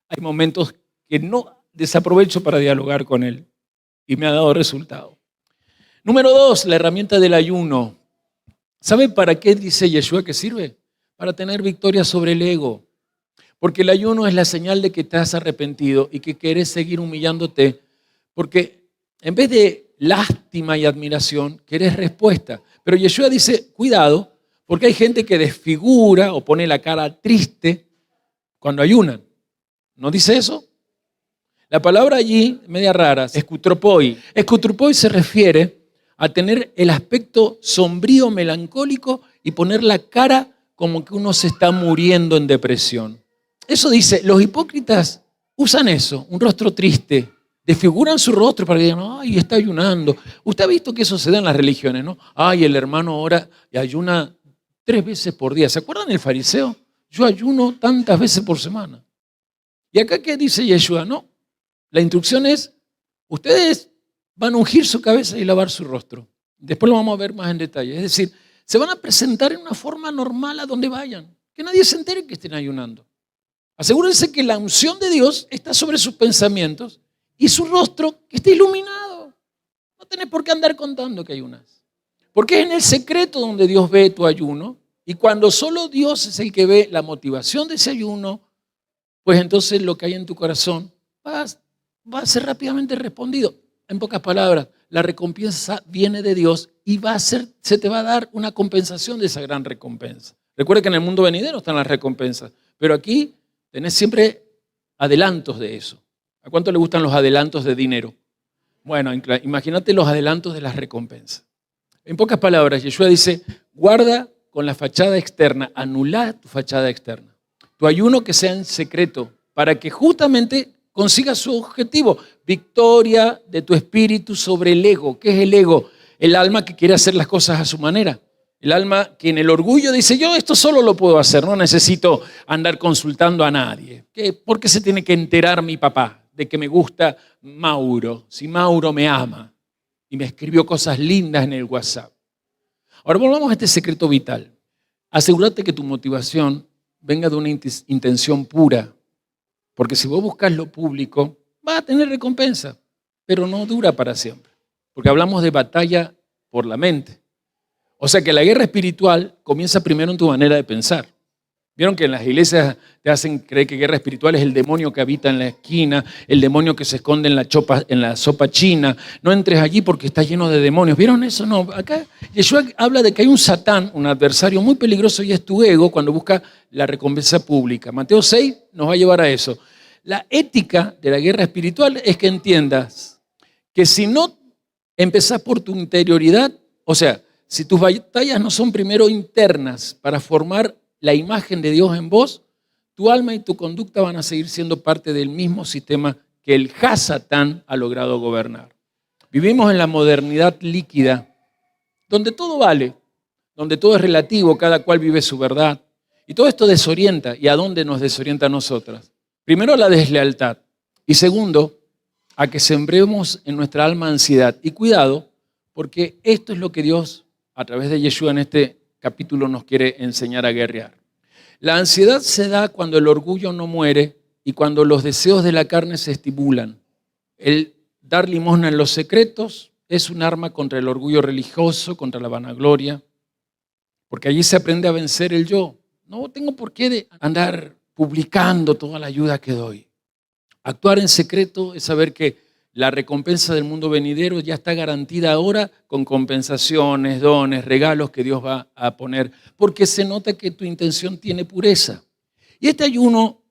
hay momentos que no desaprovecho para dialogar con Él y me ha dado resultado. Número 2, la herramienta del ayuno. ¿Sabe para qué dice Yeshua que sirve? Para tener victoria sobre el ego. Porque el ayuno es la señal de que te has arrepentido y que querés seguir humillándote. Porque en vez de lástima y admiración, querés respuesta. Pero Yeshua dice, cuidado, porque hay gente que desfigura o pone la cara triste cuando ayunan. ¿No dice eso? La palabra allí, media rara, escutropoi. Escutropoi se refiere a tener el aspecto sombrío, melancólico y poner la cara como que uno se está muriendo en depresión. Eso dice, los hipócritas usan eso, un rostro triste, desfiguran su rostro para que digan, ay, está ayunando. Usted ha visto que eso se da en las religiones, ¿no? Ay, el hermano ora y ayuna 3 veces por día. ¿Se acuerdan del fariseo? Yo ayuno tantas veces por semana. ¿Y acá qué dice Yeshua? No, la instrucción es, ustedes van a ungir su cabeza y lavar su rostro. Después lo vamos a ver más en detalle. Es decir, se van a presentar en una forma normal a donde vayan. Que nadie se entere que estén ayunando. Asegúrense que la unción de Dios está sobre sus pensamientos y su rostro que esté iluminado. No tenés por qué andar contando que ayunas. Porque es en el secreto donde Dios ve tu ayuno y cuando solo Dios es el que ve la motivación de ese ayuno, pues entonces lo que hay en tu corazón va a ser rápidamente respondido. En pocas palabras, la recompensa viene de Dios y se te va a dar una compensación de esa gran recompensa. Recuerda que en el mundo venidero están las recompensas, pero aquí tenés siempre adelantos de eso. ¿A cuánto le gustan los adelantos de dinero? Bueno, imagínate los adelantos de las recompensas. En pocas palabras, Yeshua dice, guarda con la fachada externa, anulá tu fachada externa. Tu ayuno que sea en secreto, para que justamente consigas su objetivo, victoria de tu espíritu sobre el ego. ¿Qué es el ego? El alma que quiere hacer las cosas a su manera. El alma que en el orgullo dice, yo esto solo lo puedo hacer, no necesito andar consultando a nadie. ¿Por qué se tiene que enterar mi papá de que me gusta Mauro? Si Mauro me ama y me escribió cosas lindas en el WhatsApp. Ahora volvamos a este secreto vital. Asegúrate que tu motivación venga de una intención pura. Porque si vos buscas lo público, vas a tener recompensa, pero no dura para siempre. Porque hablamos de batalla por la mente. O sea que la guerra espiritual comienza primero en tu manera de pensar. Vieron que en las iglesias te hacen creer que guerra espiritual es el demonio que habita en la esquina, el demonio que se esconde en la sopa china. No entres allí porque está lleno de demonios. ¿Vieron eso? No. Acá Yeshua habla de que hay un Satán, un adversario muy peligroso, y es tu ego cuando busca la recompensa pública. Mateo 6 nos va a llevar a eso. La ética de la guerra espiritual es que entiendas que si no empezás por tu interioridad, o sea, si tus batallas no son primero internas para formar la imagen de Dios en vos, tu alma y tu conducta van a seguir siendo parte del mismo sistema que el Hasatán ha logrado gobernar. Vivimos en la modernidad líquida, donde todo vale, donde todo es relativo, cada cual vive su verdad. Y todo esto desorienta. ¿Y a dónde nos desorienta a nosotras? Primero, a la deslealtad. Y segundo, a que sembremos en nuestra alma ansiedad. Y cuidado, porque esto es lo que Dios, a través de Yeshua en este capítulo, nos quiere enseñar a guerrear. La ansiedad se da cuando el orgullo no muere y cuando los deseos de la carne se estimulan. El dar limosna en los secretos es un arma contra el orgullo religioso, contra la vanagloria, porque allí se aprende a vencer el yo. No tengo por qué andar publicando toda la ayuda que doy. Actuar en secreto es saber que la recompensa del mundo venidero ya está garantida ahora con compensaciones, dones, regalos que Dios va a poner, porque se nota que tu intención tiene pureza. Y este ayuno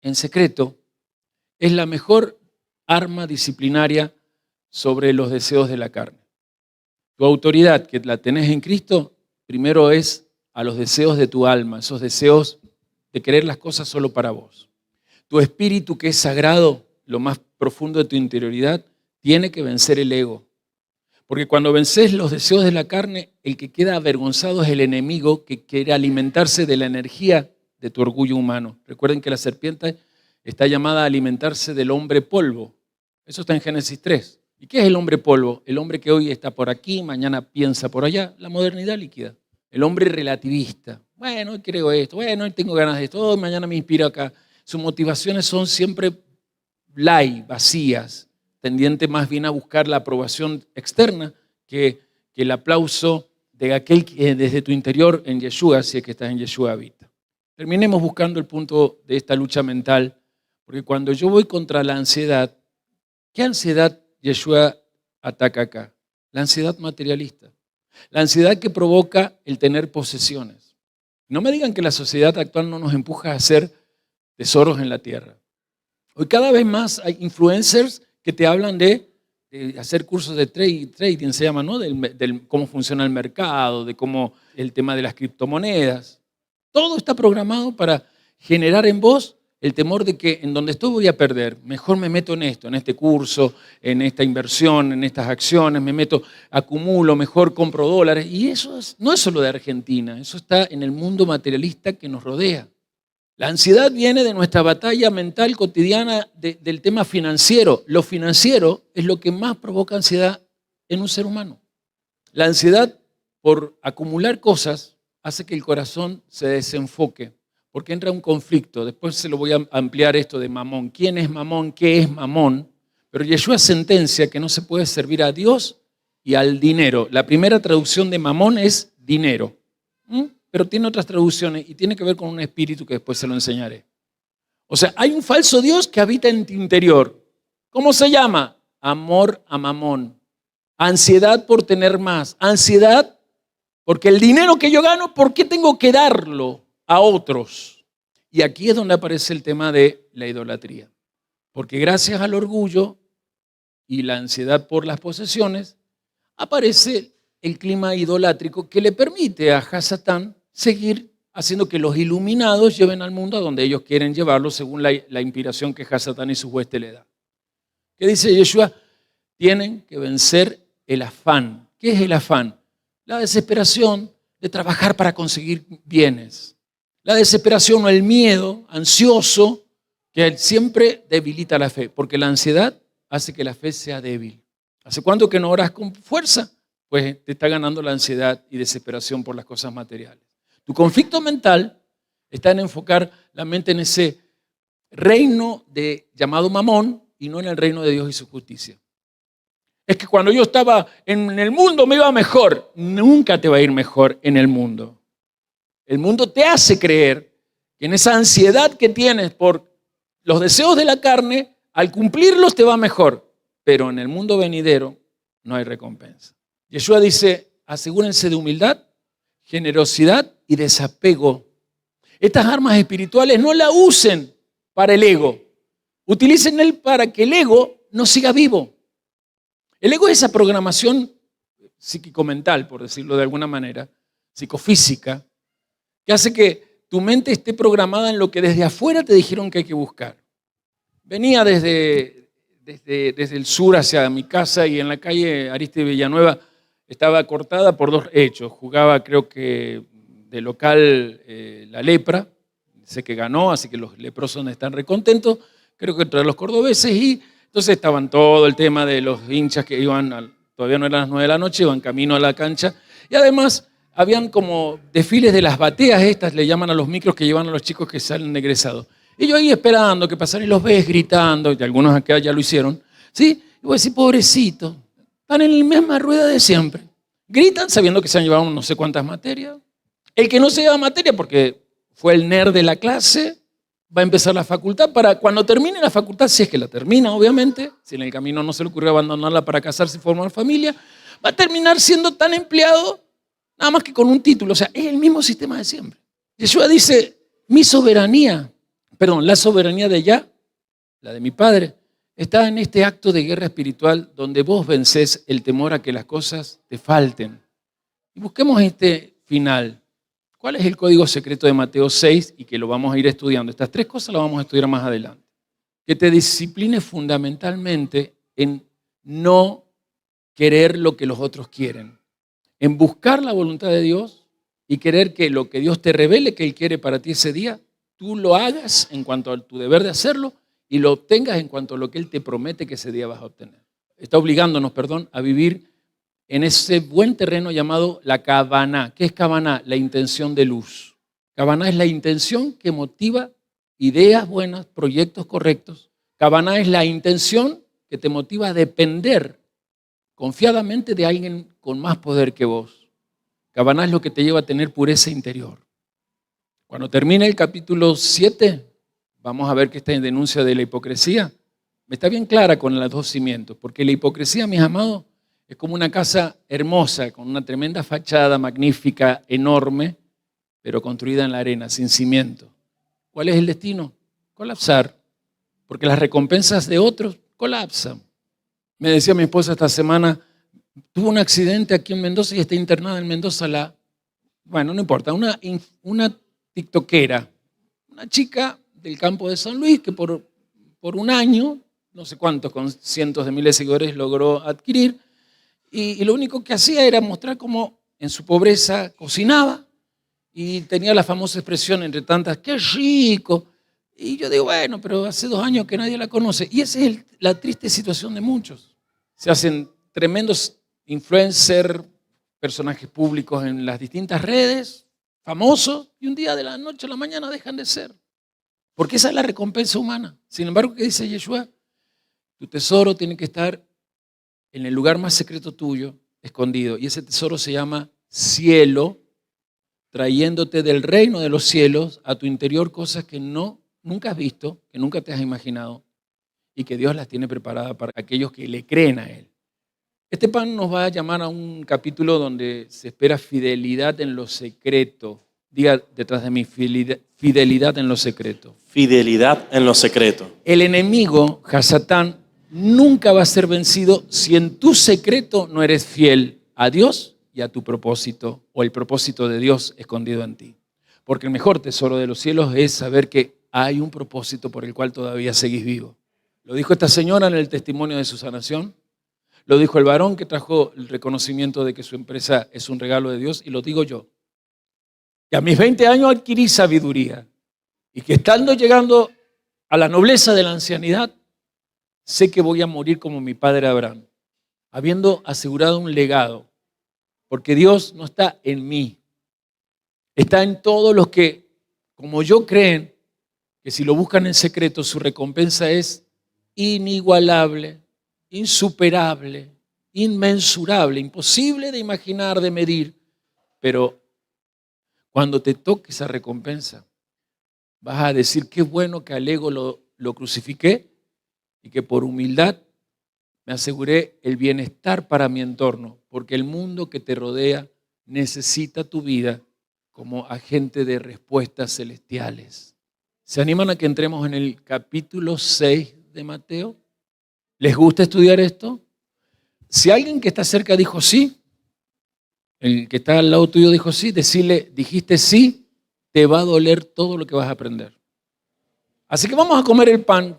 en secreto es la mejor arma disciplinaria sobre los deseos de la carne. Tu autoridad, que la tenés en Cristo, primero es a los deseos de tu alma, esos deseos de querer las cosas solo para vos. Tu espíritu, que es sagrado, lo más profundo de tu interioridad, tiene que vencer el ego. Porque cuando vences los deseos de la carne, el que queda avergonzado es el enemigo que quiere alimentarse de la energía de tu orgullo humano. Recuerden que la serpiente está llamada a alimentarse del hombre polvo. Eso está en Génesis 3. ¿Y qué es el hombre polvo? El hombre que hoy está por aquí, mañana piensa por allá. La modernidad líquida. El hombre relativista. Bueno, hoy creo esto. Bueno, hoy tengo ganas de esto. Oh, mañana me inspiro acá. Sus motivaciones son siempre vacías, tendiente más bien a buscar la aprobación externa que el aplauso de aquel que desde tu interior en Yeshua, si es que estás en Yeshua, habita. Terminemos buscando el punto de esta lucha mental, porque cuando yo voy contra la ansiedad, ¿qué ansiedad Yeshua ataca acá? La ansiedad materialista, la ansiedad que provoca el tener posesiones. No me digan que la sociedad actual no nos empuja a hacer tesoros en la tierra. Hoy cada vez más hay influencers que te hablan de hacer cursos de trading, se llama, ¿no? Del cómo funciona el mercado, de cómo el tema de las criptomonedas. Todo está programado para generar en vos el temor de que en donde estoy voy a perder. Mejor me meto en esto, en este curso, en esta inversión, en estas acciones, me meto, acumulo, mejor compro dólares. Y eso no es solo de Argentina, eso está en el mundo materialista que nos rodea. La ansiedad viene de nuestra batalla mental cotidiana del tema financiero. Lo financiero es lo que más provoca ansiedad en un ser humano. La ansiedad por acumular cosas hace que el corazón se desenfoque, porque entra un conflicto. Después se lo voy a ampliar esto de mamón. ¿Quién es mamón? ¿Qué es mamón? Pero Yeshua sentencia que no se puede servir a Dios y al dinero. La primera traducción de mamón es dinero. Pero tiene otras traducciones y tiene que ver con un espíritu que después se lo enseñaré. O sea, hay un falso Dios que habita en tu interior. ¿Cómo se llama? Amor a mamón. Ansiedad por tener más. Ansiedad porque el dinero que yo gano, ¿por qué tengo que darlo a otros? Y aquí es donde aparece el tema de la idolatría. Porque gracias al orgullo y la ansiedad por las posesiones, aparece el clima idolátrico que le permite a Hasatán seguir haciendo que los iluminados lleven al mundo a donde ellos quieren llevarlo según la inspiración que Hasatán y su hueste le da. ¿Qué dice Yeshua? Tienen que vencer el afán. ¿Qué es el afán? La desesperación de trabajar para conseguir bienes. La desesperación o el miedo ansioso que siempre debilita la fe, porque la ansiedad hace que la fe sea débil. ¿Hace cuánto que no oras con fuerza? Pues te está ganando la ansiedad y desesperación por las cosas materiales. Tu conflicto mental está en enfocar la mente en ese reino llamado Mamón y no en el reino de Dios y su justicia. Es que cuando yo estaba en el mundo me iba mejor. Nunca te va a ir mejor en el mundo. El mundo te hace creer que en esa ansiedad que tienes por los deseos de la carne, al cumplirlos te va mejor, pero en el mundo venidero no hay recompensa. Yeshua dice, asegúrense de humildad, generosidad y desapego. Estas armas espirituales no las usen para el ego, utilícenlas para que el ego no siga vivo. El ego es esa programación psíquico-mental, por decirlo de alguna manera, psicofísica, que hace que tu mente esté programada en lo que desde afuera te dijeron que hay que buscar. Venía desde el sur hacia mi casa y en la calle Aristide Villanueva estaba cortada por dos hechos. Jugaba, creo que de local, la Lepra. Sé que ganó, así que los leprosos están recontentos. Creo que entre los cordobeses. Y entonces estaban todo el tema de los hinchas que iban, todavía no eran las 9 de la noche, iban camino a la cancha. Y además habían como desfiles de las bateas estas, le llaman a los micros que llevan a los chicos que salen de egresados. Y yo ahí esperando que pasaran y los ves gritando, y algunos acá ya lo hicieron, ¿sí? Y voy a decir, pobrecito, están en la misma rueda de siempre. Gritan sabiendo que se han llevado no sé cuántas materias. El que no se lleva materia porque fue el nerd de la clase, va a empezar la facultad para cuando termine la facultad, si es que la termina, obviamente, si en el camino no se le ocurrió abandonarla para casarse y formar familia, va a terminar siendo tan empleado, nada más que con un título. O sea, es el mismo sistema de siempre. Yeshua dice, la soberanía de Yah, la de mi Padre, está en este acto de guerra espiritual donde vos vencés el temor a que las cosas te falten. Y busquemos este final. ¿Cuál es el código secreto de Mateo 6? Y que lo vamos a ir estudiando. Estas tres cosas las vamos a estudiar más adelante. Que te disciplines fundamentalmente en no querer lo que los otros quieren. En buscar la voluntad de Dios y querer que lo que Dios te revele que Él quiere para ti ese día, tú lo hagas en cuanto a tu deber de hacerlo y lo obtengas en cuanto a lo que Él te promete que ese día vas a obtener. Está obligándonos, a vivir en ese buen terreno llamado la Kavaná. ¿Qué es Kavaná? La intención de luz. Kavaná es la intención que motiva ideas buenas, proyectos correctos. Kavaná es la intención que te motiva a depender confiadamente de alguien con más poder que vos. Kavaná es lo que te lleva a tener pureza interior. Cuando termine el capítulo 7, vamos a ver que esta denuncia de la hipocresía está bien clara con los dos cimientos, porque la hipocresía, mis amados, es como una casa hermosa, con una tremenda fachada magnífica, enorme, pero construida en la arena, sin cimiento. ¿Cuál es el destino? Colapsar, porque las recompensas de otros colapsan. Me decía mi esposa esta semana, tuvo un accidente aquí en Mendoza y está internada en Mendoza no importa, una tiktokera, una chica del campo de San Luis que por un año, no sé cuántos, con cientos de miles de seguidores logró adquirir, y lo único que hacía era mostrar cómo en su pobreza cocinaba y tenía la famosa expresión entre tantas, ¡qué rico! Y yo digo, bueno, pero hace 2 años que nadie la conoce. Y esa es la triste situación de muchos. Se hacen tremendos influencers, personajes públicos en las distintas redes, famosos, y un día de la noche a la mañana dejan de ser. Porque esa es la recompensa humana. Sin embargo, ¿qué dice Yeshua? Tu tesoro tiene que estar en el lugar más secreto tuyo, escondido. Y ese tesoro se llama cielo, trayéndote del reino de los cielos a tu interior cosas que nunca has visto, que nunca te has imaginado y que Dios las tiene preparadas para aquellos que le creen a Él. Este pan nos va a llamar a un capítulo donde se espera fidelidad en lo secreto. Diga detrás de mí, fidelidad en lo secreto. Fidelidad en lo secreto. El enemigo, Hasatán, nunca va a ser vencido si en tu secreto no eres fiel a Dios y a tu propósito o el propósito de Dios escondido en ti. Porque el mejor tesoro de los cielos es saber que hay un propósito por el cual todavía seguís vivo. Lo dijo esta señora en el testimonio de su sanación. Lo dijo el varón que trajo el reconocimiento de que su empresa es un regalo de Dios, y lo digo yo. Que a mis 20 años adquirí sabiduría y que llegando a la nobleza de la ancianidad, sé que voy a morir como mi padre Abraham, habiendo asegurado un legado, porque Dios no está en mí, está en todos los que, como yo, creen que si lo buscan en secreto, su recompensa es inigualable, insuperable, inmensurable, imposible de imaginar, de medir. Pero cuando te toque esa recompensa, Vas a decir, qué bueno que al ego lo crucifiqué y que por humildad me aseguré el bienestar para mi entorno, porque el mundo que te rodea necesita tu vida como agente de respuestas celestiales. ¿Se animan a que entremos en el capítulo 6 de Mateo? ¿Les gusta estudiar esto? Si alguien que está cerca dijo sí, el que está al lado tuyo dijo sí, decirle, dijiste sí, te va a doler todo lo que vas a aprender. Así que vamos a comer el pan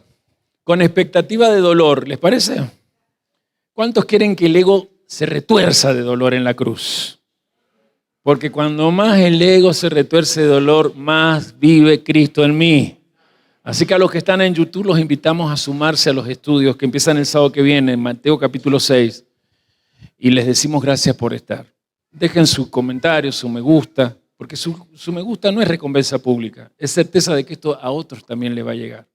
con expectativa de dolor, ¿les parece? ¿Cuántos quieren que el ego se retuerza de dolor en la cruz? Porque cuando más el ego se retuerce de dolor, más vive Cristo en mí. Así que a los que están en YouTube los invitamos a sumarse a los estudios que empiezan el sábado que viene, en Mateo capítulo 6. Y les decimos gracias por estar. Dejen sus comentarios, su me gusta, porque su me gusta no es recompensa pública, es certeza de que esto a otros también les va a llegar.